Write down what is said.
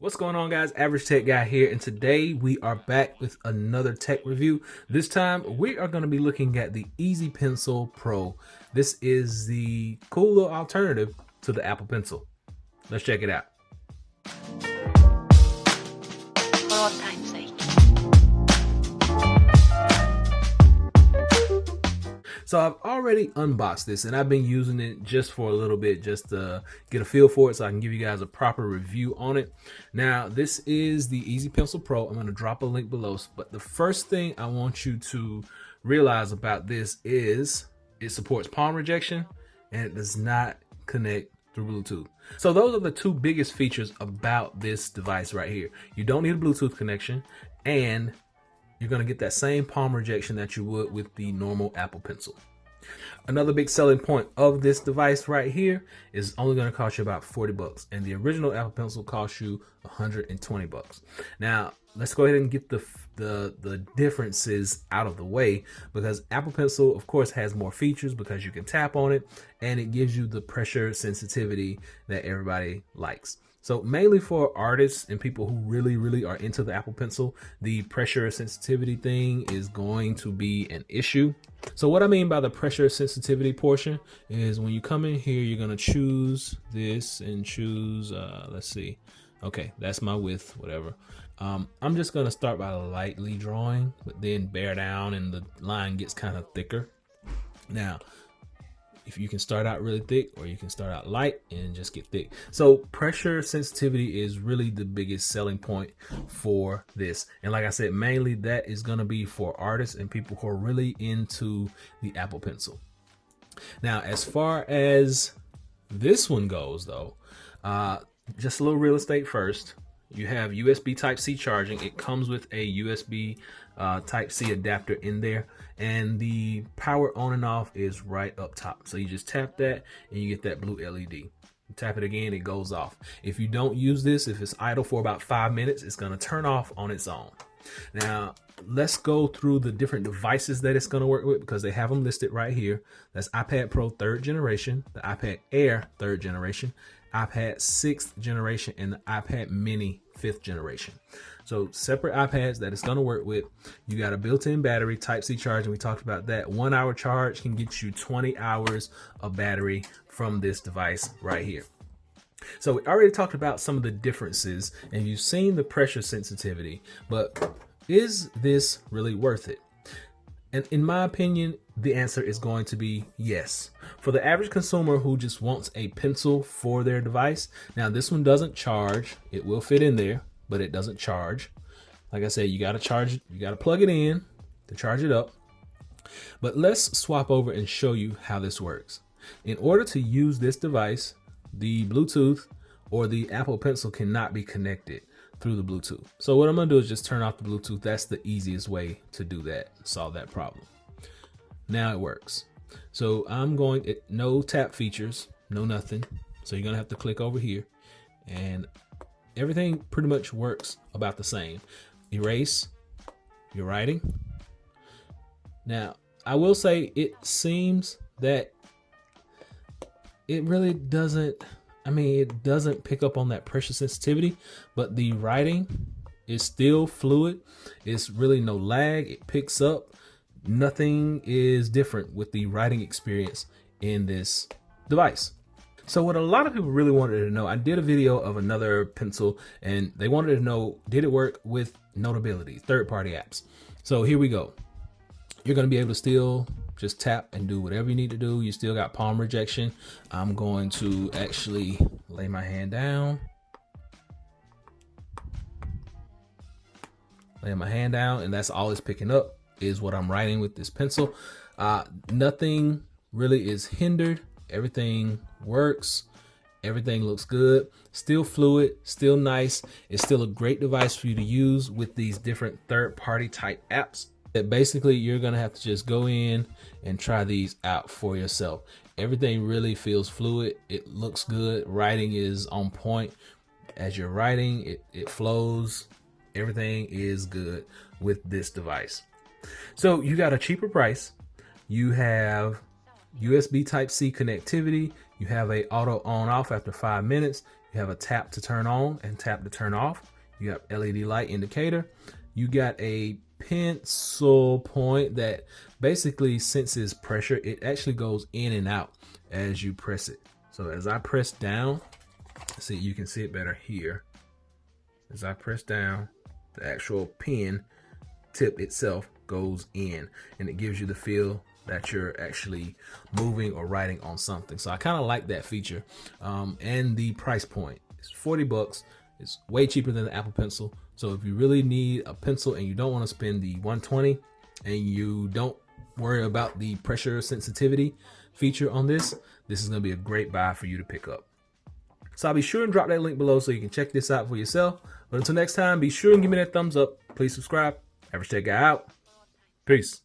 What's going on, guys? Average Tech Guy here, and today we are back with another tech review. This time we are going to be looking at the Easy Pencil Pro. This is the cool little alternative to the Apple Pencil. Let's check it out. For old time's sake. So I've already unboxed this and I've been using it just for a little bit, just to get a feel for it so I can give you guys a proper review on it. Now, this is the Easy Pencil Pro. I'm going to drop a link below. But the first thing I want you to realize about this is it supports palm rejection and it does not connect through Bluetooth. So those are the two biggest features about this device right here. You don't need a Bluetooth connection, and you're going to get that same palm rejection that you would with the normal Apple Pencil. Another big selling point of this device right here is only going to cost you about 40 bucks, and the original Apple Pencil costs you 120 bucks. Now, let's go ahead and get the differences out of the way, because Apple Pencil, of course, has more features because you can tap on it and it gives you the pressure sensitivity that everybody likes. So mainly for artists and people who really are into the Apple Pencil, the pressure sensitivity thing is going to be an issue. So what I mean by the pressure sensitivity portion is when you come in here, you're going to choose this and choose, let's see. Okay, that's my width, whatever. I'm just going to start by lightly drawing, but then bear down and the line gets kind of thicker. Now, if you can start out really thick, or you can start out light and just get thick. So pressure sensitivity is really the biggest selling point for this. And like I said, mainly that is going to be for artists and people who are really into the Apple Pencil. Now, as far as this one goes though, just a little real estate first. You have USB Type-C charging. It comes with a USB Type-C adapter in there, and the power on and off is right up top. So you just tap that and you get that blue LED. You tap it again, it goes off. If you don't use this, if it's idle for about 5 minutes, it's going to turn off on its own. Now, let's go through the different devices that it's going to work with, because they have them listed right here. That's iPad Pro 3rd generation, the iPad Air 3rd generation, iPad 6th generation, and the iPad Mini 5th generation. So separate iPads that it's going to work with. You got a built-in battery, Type-C charging. We talked about that. 1 hour charge can get you 20 hours of battery from this device right here. So we already talked about some of the differences, and you've seen the pressure sensitivity, but is this really worth it? And in my opinion, the answer is going to be yes. For the average consumer who just wants a pencil for their device. Now, this one doesn't charge. It will fit in there, but it doesn't charge. Like I said, you got to charge it. You got to plug it in to charge it up. But let's swap over and show you how this works. In order to use this device, the Bluetooth or the Apple Pencil cannot be connected through the Bluetooth. So what I'm going to do is just turn off the Bluetooth. That's the easiest way to do that, solve that problem. Now it works. So I'm going, no tap features, no nothing. So you're going to have to click over here, and everything pretty much works about the same. Erase, your writing. Now, I will say it seems that it really doesn't, it doesn't pick up on that pressure sensitivity, but the writing is still fluid. It's really no lag. It picks up. Nothing is different with the writing experience in this device. So what a lot of people really wanted to know, I did a video of another pencil, and they wanted to know, did it work with Notability, third-party apps? So here we go. You're going to be able to still just tap and do whatever you need to do. You still got palm rejection. I'm going to actually lay my hand down. Lay my hand down, and that's all it's picking up is what I'm writing with this pencil. Nothing really is hindered. Everything works. Everything looks good. Still fluid, still nice. It's still a great device for you to use with these different third-party type apps. That basically you're gonna have to just go in and try these out for yourself. Everything really feels fluid. It looks good. Writing is on point. As you're writing, it flows. Everything is good with this device. So you got a cheaper price. You have USB Type-C connectivity. You have a auto on off after 5 minutes. You have a tap to turn on and tap to turn off. You have LED light indicator. You got a pencil point that basically senses pressure. It actually goes in and out as you press it. So as I press down, see, you can see it better here. As I press down, the actual pen tip itself goes in, and it gives you the feel that you're actually moving or writing on something. So I kind of like that feature. And the price point is $40. It's way cheaper than the Apple Pencil. So if you really need a pencil and you don't want to spend the $120 and you don't worry about the pressure sensitivity feature on this, this is going to be a great buy for you to pick up. So I'll be sure and drop that link below so you can check this out for yourself. But until next time, be sure and give me that thumbs up. Please subscribe. Average Tech Guy out. Peace.